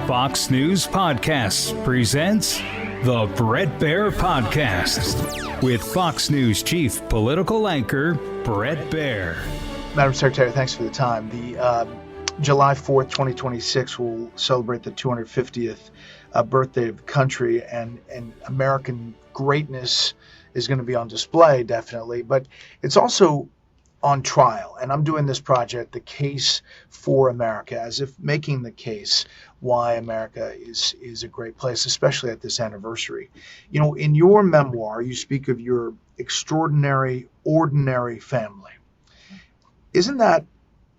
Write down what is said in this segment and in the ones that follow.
Fox News Podcasts presents the Bret Baier Podcast with Fox News Chief Political Anchor Bret Baier. Madam Secretary, thanks for the time. The July 4th, 2026 will celebrate the 250th birthday of the country, and American greatness is going to be on display, definitely, but it's also on trial. And I'm doing this project, The Case for America, as if making the case why America is a great place, especially at this anniversary. You know, in your memoir, you speak of your extraordinary, ordinary family. Isn't that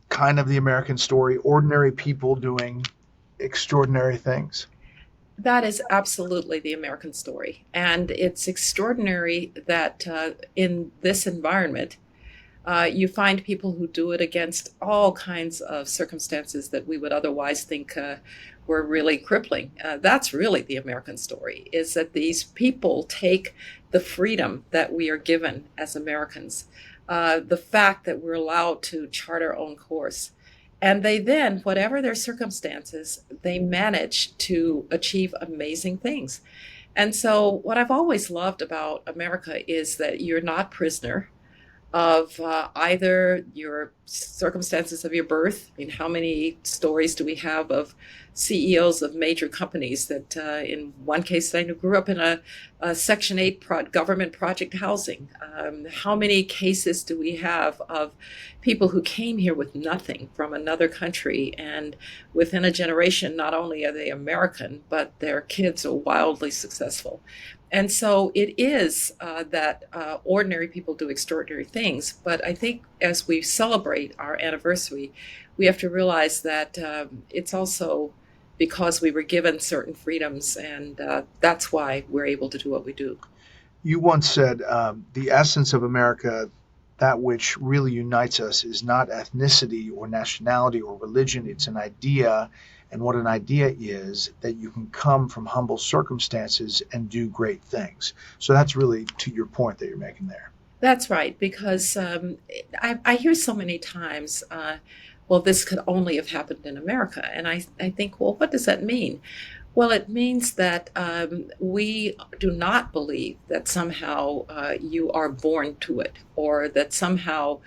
kind of the American story? Ordinary people doing extraordinary things? That is absolutely the American story. And it's extraordinary that in this environment, you find people who do it against all kinds of circumstances that we would otherwise think were really crippling. That's really the American story, is that these people take the freedom that we are given as Americans, the fact that we're allowed to chart our own course, and they then, whatever their circumstances, they manage to achieve amazing things. And so what I've always loved about America is that you're not prisoner of either your circumstances of your birth. I mean, how many stories do we have of CEOs of major companies that in one case I grew up in a Section 8 government project housing? How many cases do we have of people who came here with nothing from another country, and within a generation, not only are they American, but their kids are wildly successful? And so it is that ordinary people do extraordinary things. But I think as we celebrate our anniversary, we have to realize that it's also because we were given certain freedoms, and that's why we're able to do what we do. You once said, the essence of America, that which really unites us, is not ethnicity or nationality or religion. It's an idea. And what an idea is that you can come from humble circumstances and do great things. So that's really to your point that you're making there. That's right, because I hear so many times, well, this could only have happened in America. And I think, well, what does that mean? Well, it means that we do not believe that somehow you are born to it, or that somehow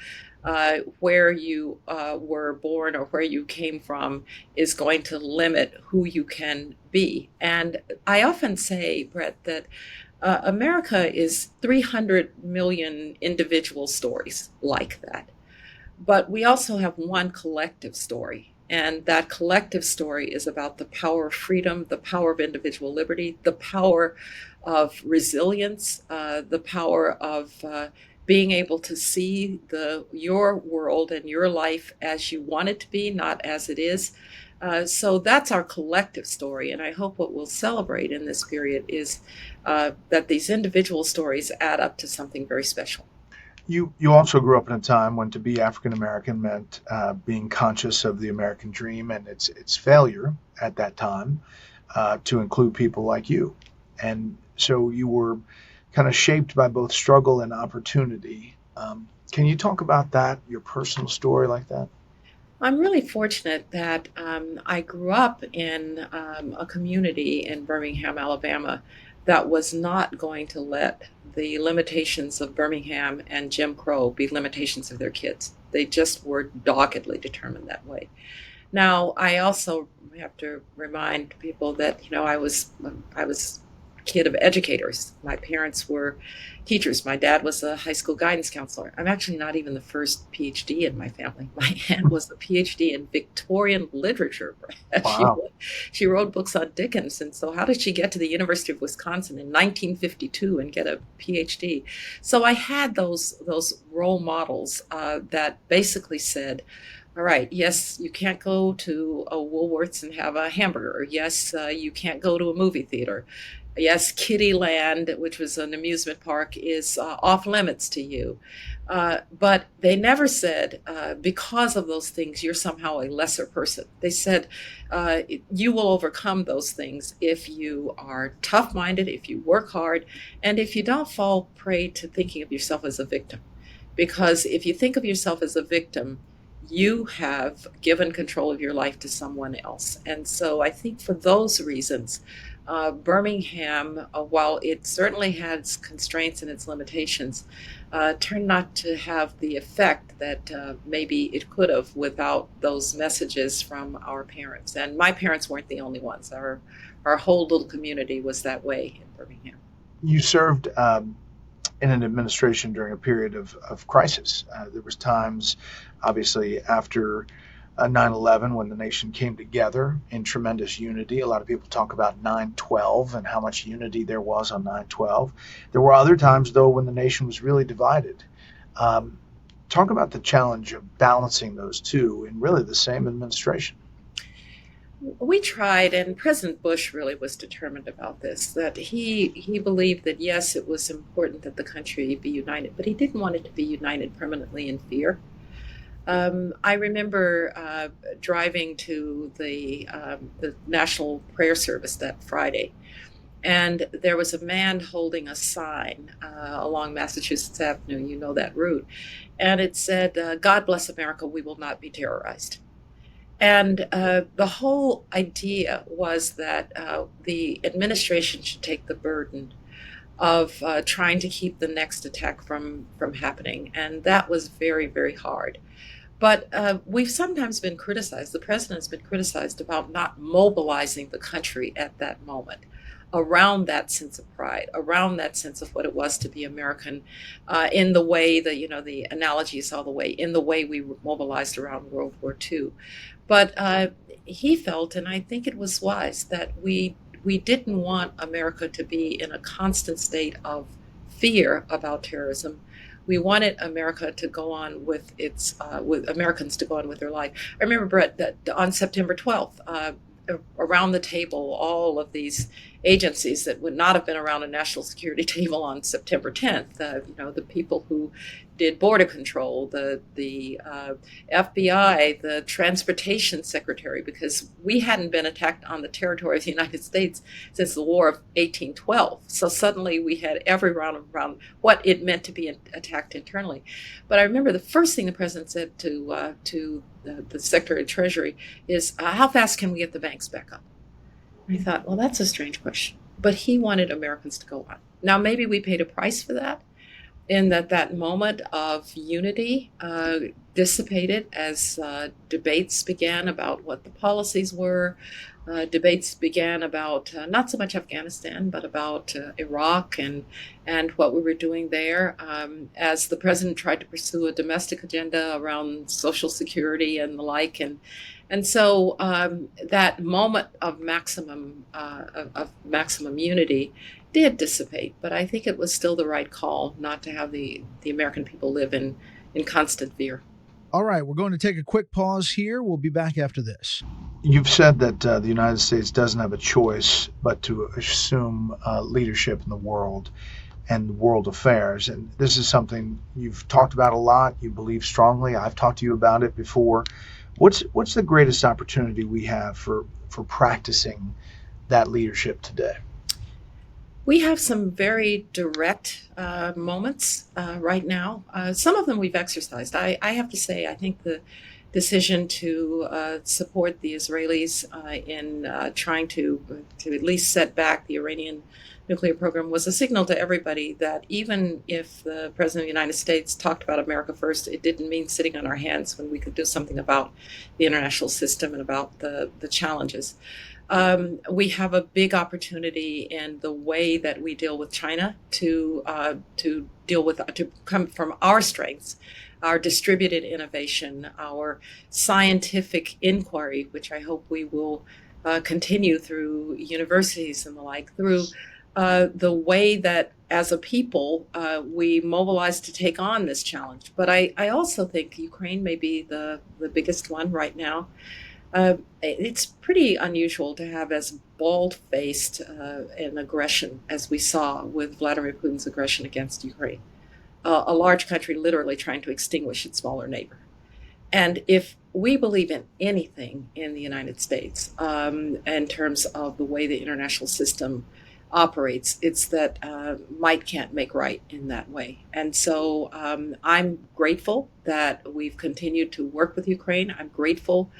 where you were born or where you came from is going to limit who you can be. And I often say, Bret, that America is 300 million individual stories like that. But we also have one collective story. And that collective story is about the power of freedom, the power of individual liberty, the power of resilience, the power of being able to see your world and your life as you want it to be, not as it is. So that's our collective story. And I hope what we'll celebrate in this period is that these individual stories add up to something very special. You also grew up in a time when to be African American meant being conscious of the American dream and its failure at that time to include people like you. And so you were kind of shaped by both struggle and opportunity. Can you talk about that, your personal story like that? I'm really fortunate that I grew up in a community in Birmingham, Alabama, that was not going to let the limitations of Birmingham and Jim Crow be limitations of their kids. They just were doggedly determined that way. Now, I also have to remind people that, you know, I was kid of educators. My parents were teachers. My dad was a high school guidance counselor. I'm actually not even the first PhD in my family. My aunt was a PhD in Victorian literature. Wow. She wrote books on Dickens. And so how did she get to the University of Wisconsin in 1952 and get a PhD? So I had those role models that basically said, all right, yes, you can't go to a Woolworths and have a hamburger. Yes, you can't go to a movie theater. Yes, Kittyland, which was an amusement park, is off limits to you. But they never said, because of those things, you're somehow a lesser person. They said, you will overcome those things if you are tough-minded, if you work hard, and if you don't fall prey to thinking of yourself as a victim. Because if you think of yourself as a victim, you have given control of your life to someone else. And so I think for those reasons, Birmingham, while it certainly has constraints and its limitations, turned not to have the effect that maybe it could have without those messages from our parents. And my parents weren't the only ones. Our whole little community was that way in Birmingham. You served in an administration during a period of crisis. There was times, obviously, after 9/11 when the nation came together in tremendous unity. A lot of people talk about 9/12 and how much unity there was on 9/12. There were other times, though, when the nation was really divided. Talk about the challenge of balancing those two in really the same administration. We tried, and President Bush really was determined about this, that he believed that, yes, it was important that the country be united, but he didn't want it to be united permanently in fear. I remember driving to the National Prayer Service that Friday, and there was a man holding a sign along Massachusetts Avenue, you know that route, and it said, "God bless America, we will not be terrorized." And the whole idea was that the administration should take the burden of trying to keep the next attack from happening, and that was very, very hard. But we've sometimes been criticized, the president's been criticized about not mobilizing the country at that moment around that sense of pride, around that sense of what it was to be American, in the way that, the analogy is all the way, in the way we were mobilized around World War II. But he felt, and I think it was wise, that we didn't want America to be in a constant state of fear about terrorism. We wanted America to go on with with Americans to go on with their life. I remember, Bret, that on September 12th, around the table, all of these agencies that would not have been around a national security table on September 10th, the people who did border control, the FBI, the transportation secretary, because we hadn't been attacked on the territory of the United States since the War of 1812. So suddenly we had every round around what it meant to be attacked internally. But I remember the first thing the president said to the Secretary of Treasury is, how fast can we get the banks back up? And I thought, well, that's a strange question. But he wanted Americans to go on. Now, maybe we paid a price for that, in that moment of unity dissipated as debates began about what the policies were. Debates began about not so much Afghanistan, but about Iraq and what we were doing there, as the president tried to pursue a domestic agenda around Social Security and the like. And so that moment of maximum unity did dissipate, but I think it was still the right call not to have the American people live in constant fear. All right, we're going to take a quick pause here. We'll be back after this. You've said that the United States doesn't have a choice but to assume leadership in the world and world affairs. And this is something you've talked about a lot. You believe strongly. I've talked to you about it before. What's the greatest opportunity we have for practicing that leadership today? We have some very direct moments right now. Some of them we've exercised. I have to say, I think the decision to support the Israelis in trying to at least set back the Iranian nuclear program was a signal to everybody that even if the President of the United States talked about America first, it didn't mean sitting on our hands when we could do something about the international system and about the challenges. We have a big opportunity in the way that we deal with China to come from our strengths, our distributed innovation, our scientific inquiry, which I hope we will continue through universities and the like, through the way that as a people we mobilize to take on this challenge. But I also think Ukraine may be the biggest one right now. It's pretty unusual to have as bald-faced an aggression as we saw with Vladimir Putin's aggression against Ukraine. A large country literally trying to extinguish its smaller neighbor. And if we believe in anything in the United States in terms of the way the international system operates. It's that might can't make right in that way. And so I'm grateful that we've continued to work with Ukraine. I'm grateful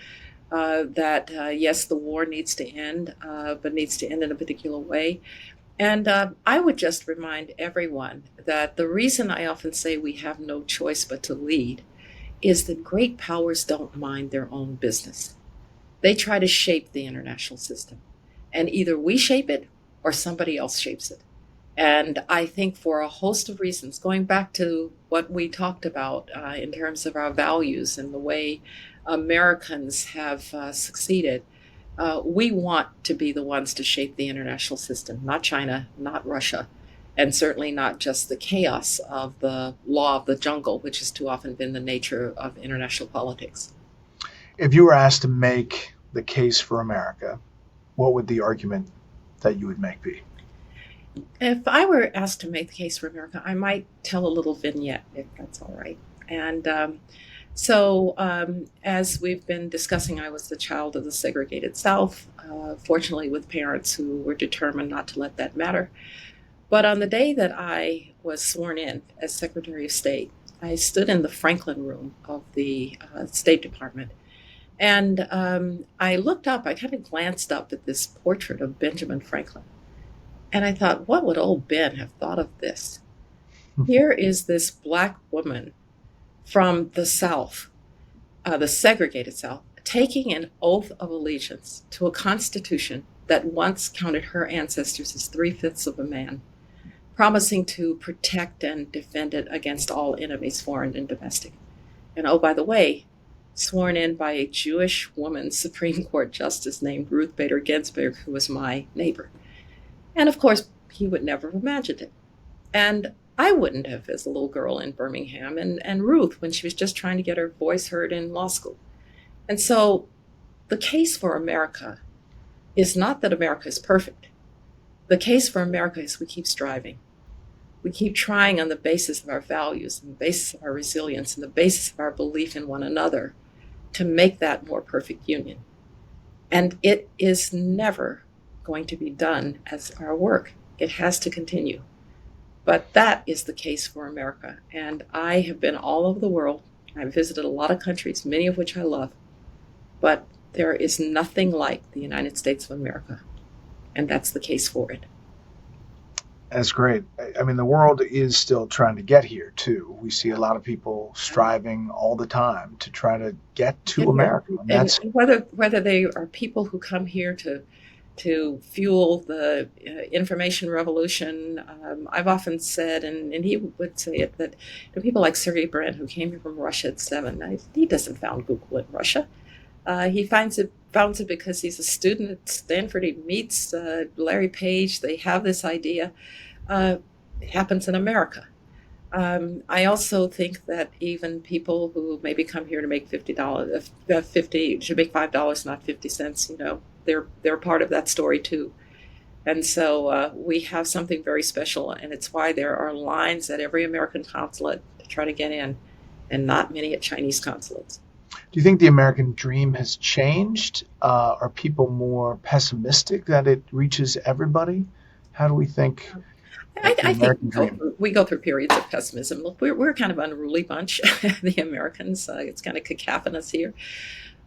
that, yes, the war needs to end, but needs to end in a particular way. And I would just remind everyone that the reason I often say we have no choice but to lead is that great powers don't mind their own business. They try to shape the international system. And either we shape it or somebody else shapes it. And I think for a host of reasons, going back to what we talked about in terms of our values and the way Americans have succeeded, we want to be the ones to shape the international system, not China, not Russia, and certainly not just the chaos of the law of the jungle, which has too often been the nature of international politics. If you were asked to make the case for America, what would the argument that you would make be? If I were asked to make the case for America, I might tell a little vignette, if that's all right. And as we've been discussing, I was the child of the segregated South, fortunately with parents who were determined not to let that matter. But on the day that I was sworn in as Secretary of State, I stood in the Franklin room of the State Department. And I looked up, I kind of glanced up at this portrait of Benjamin Franklin. And I thought, what would old Ben have thought of this? Here is this Black woman from the South, the segregated South, taking an oath of allegiance to a constitution that once counted her ancestors as 3/5 of a man, promising to protect and defend it against all enemies, foreign and domestic. And oh, by the way, sworn in by a Jewish woman Supreme Court justice named Ruth Bader Ginsburg, who was my neighbor. And of course, he would never have imagined it. And I wouldn't have as a little girl in Birmingham, and Ruth when she was just trying to get her voice heard in law school. And so the case for America is not that America is perfect. The case for America is we keep striving. We keep trying on the basis of our values, and the basis of our resilience, and the basis of our belief in one another to make that more perfect union. And it is never going to be done as our work. It has to continue. But that is the case for America. And I have been all over the world. I've visited a lot of countries, many of which I love. But there is nothing like the United States of America. And that's the case for it. That's great. I mean, the world is still trying to get here, too. We see a lot of people striving all the time to try to get to America. And whether they are people who come here to fuel the information revolution. I've often said, and he would say it, that people like Sergey Brin, who came here from Russia at 7, he doesn't found Google in Russia. He founds it because he's a student at Stanford. He meets Larry Page. They have this idea. It happens in America. I also think that even people who maybe come here to make $50, should make $5, not 50 cents, they're part of that story too. And so we have something very special, and it's why there are lines at every American consulate to try to get in, and not many at Chinese consulates. Do you think the American dream has changed? Are people more pessimistic that it reaches everybody? How do we think? I think we go through periods of pessimism. Look, we're kind of an unruly bunch, the Americans. It's kind of cacophonous here.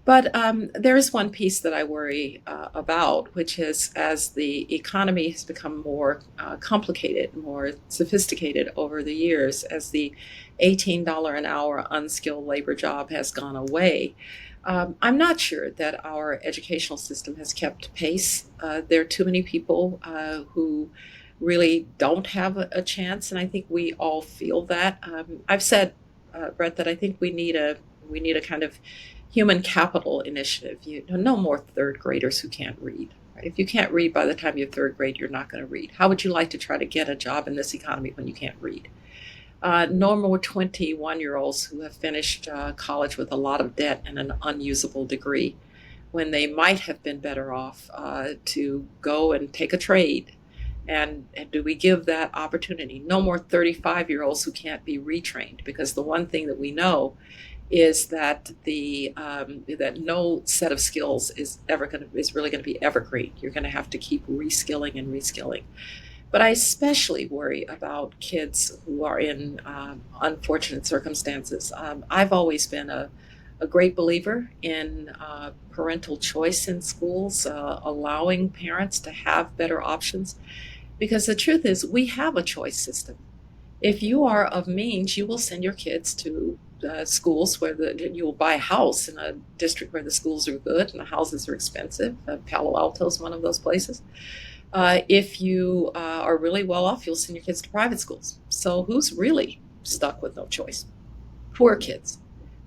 But there is one piece that I worry about, which is as the economy has become more complicated, more sophisticated over the years, as the $18 an hour unskilled labor job has gone away, I'm not sure that our educational system has kept pace. There are too many people who really don't have a chance, and I think we all feel that. I've said, Bret, that I think we need a kind of human capital initiative. No more third graders who can't read. Right? If you can't read by the time you're third grade, you're not going to read. How would you like to try to get a job in this economy when you can't read? No more 21-year-olds who have finished college with a lot of debt and an unusable degree, when they might have been better off to go and take a trade. And do we give that opportunity? No more 35-year-olds who can't be retrained, because the one thing that we know is that that no set of skills is really going to be evergreen. You're going to have to keep reskilling and reskilling. But I especially worry about kids who are in unfortunate circumstances. I've always been a great believer in parental choice in schools, allowing parents to have better options, because the truth is we have a choice system. If you are of means, you will send your kids to schools where you will buy a house in a district where the schools are good and the houses are expensive. Palo Alto is one of those places. If you are really well off, you'll send your kids to private schools. So who's really stuck with no choice? Poor kids,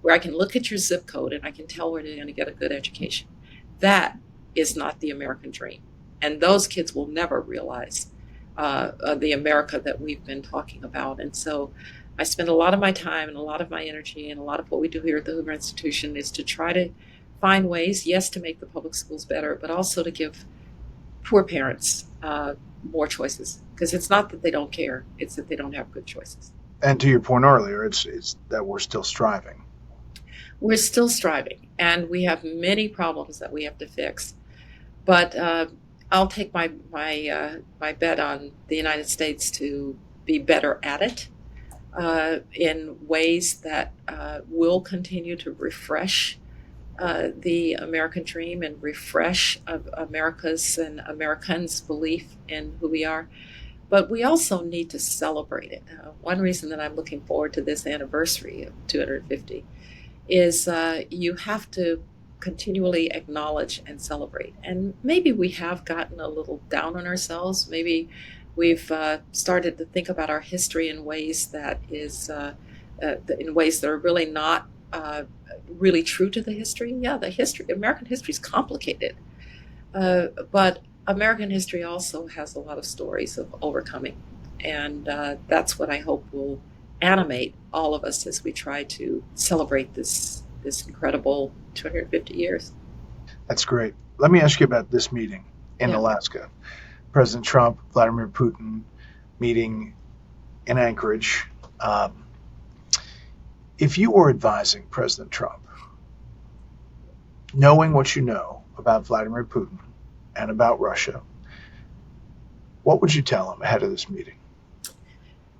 where I can look at your zip code and I can tell where they're going to get a good education. That is not the American dream. And those kids will never realize the America that we've been talking about. And so I spend a lot of my time and a lot of my energy and a lot of what we do here at the Hoover Institution is to try to find ways, yes, to make the public schools better, but also to give poor parents more choices. Because it's not that they don't care, it's that they don't have good choices. And to your point earlier, it's that we're still striving. We're still striving, and we have many problems that we have to fix. But I'll take my bet on the United States to be better at it in ways that will continue to refresh the American dream and refresh America's and Americans' belief in who we are. But we also need to celebrate it. One reason that I'm looking forward to this anniversary of 250 is you have to continually acknowledge and celebrate. And maybe we have gotten a little down on ourselves. Maybe we've started to think about our history in ways that are really not really true to the history. Yeah, American history is complicated, but American history also has a lot of stories of overcoming, and that's what I hope will animate all of us as we try to celebrate this incredible 250 years. That's great. Let me ask you about this meeting in Alaska. President Trump, Vladimir Putin meeting in Anchorage. If you were advising President Trump, knowing what you know about Vladimir Putin and about Russia, what would you tell him ahead of this meeting?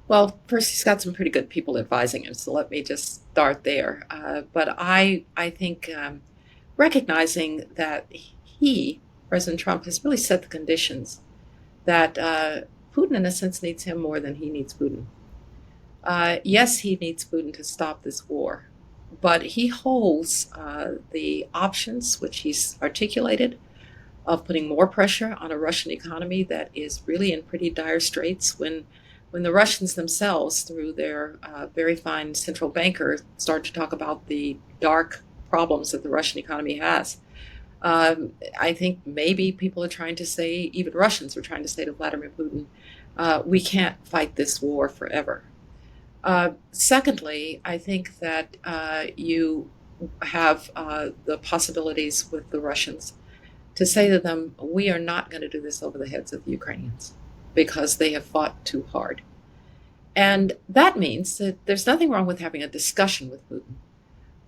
Well, first, he's got some pretty good people advising him, so let me just start there. But I think recognizing that President Trump, has really set the conditions that Putin, in a sense, needs him more than he needs Putin. Yes, he needs Putin to stop this war, but he holds the options, which he's articulated, of putting more pressure on a Russian economy that is really in pretty dire straits when the Russians themselves, through their very fine central banker, start to talk about the dark problems that the Russian economy has. I think maybe people are trying to say, even Russians are trying to say to Vladimir Putin, we can't fight this war forever. Secondly, I think that you have the possibilities with the Russians to say to them, we are not going to do this over the heads of the Ukrainians, because they have fought too hard. And that means that there's nothing wrong with having a discussion with Putin,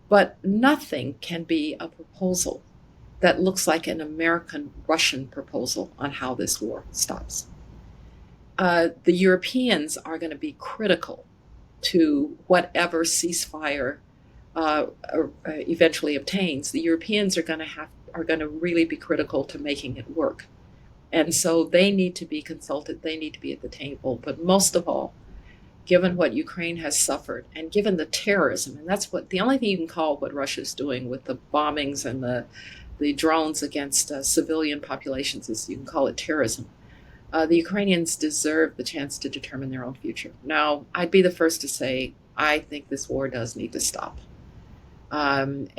but nothing can be a proposal that looks like an American-Russian proposal on how this war stops. The Europeans are going to be critical to whatever ceasefire eventually obtains. The Europeans are going to really be critical to making it work. And so they need to be consulted, they need to be at the table. But most of all, given what Ukraine has suffered and given the terrorism, and that's the only thing you can call what Russia's doing with the bombings and the drones against civilian populations, is you can call it terrorism. The Ukrainians deserve the chance to determine their own future. Now, I'd be the first to say, I think this war does need to stop. And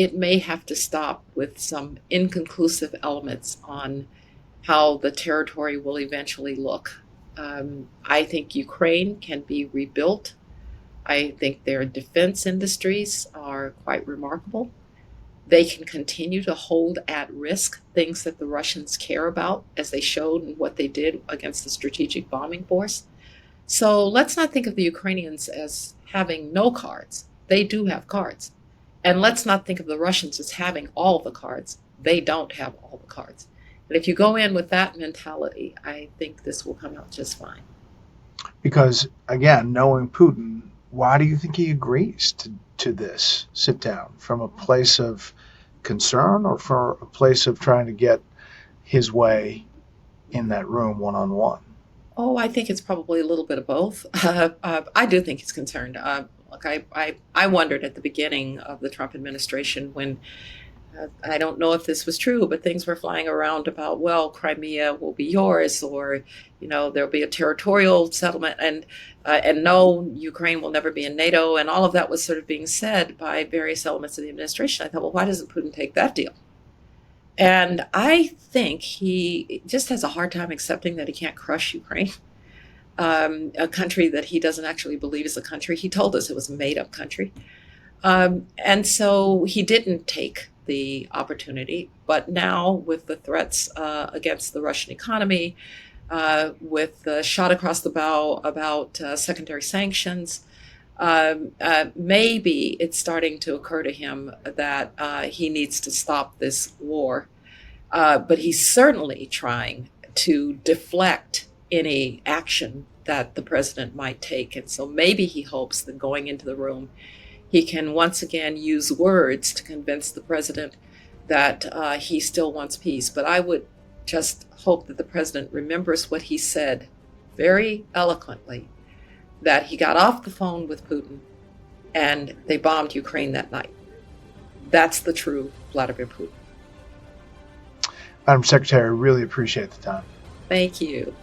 it may have to stop with some inconclusive elements on how the territory will eventually look. I think Ukraine can be rebuilt. I think their defense industries are quite remarkable. They can continue to hold at risk things that the Russians care about, as they showed in what they did against the strategic bombing force. So let's not think of the Ukrainians as having no cards. They do have cards. And let's not think of the Russians as having all the cards. They don't have all the cards. And if you go in with that mentality, I think this will come out just fine. Because, again, knowing Putin, why do you think he agrees to this sit down? From a place of concern or from a place of trying to get his way in that room one-on-one? Oh, I think it's probably a little bit of both. I do think he's concerned. Look, I wondered at the beginning of the Trump administration when, I don't know if this was true, but things were flying around about, well, Crimea will be yours, or, there'll be a territorial settlement, and no, Ukraine will never be in NATO, and all of that was sort of being said by various elements of the administration. I thought, well, why doesn't Putin take that deal? And I think he just has a hard time accepting that he can't crush Ukraine, a country that he doesn't actually believe is a country. He told us it was a made-up country. And so he didn't take the opportunity. But now with the threats against the Russian economy, with the shot across the bow about secondary sanctions, maybe it's starting to occur to him that he needs to stop this war. But he's certainly trying to deflect any action that the president might take. And so maybe he hopes that going into the room, he can once again use words to convince the president that he still wants peace. But I would just hope that the president remembers what he said very eloquently, that he got off the phone with Putin and they bombed Ukraine that night. That's the true Vladimir Putin. Madam Secretary, I really appreciate the time. Thank you.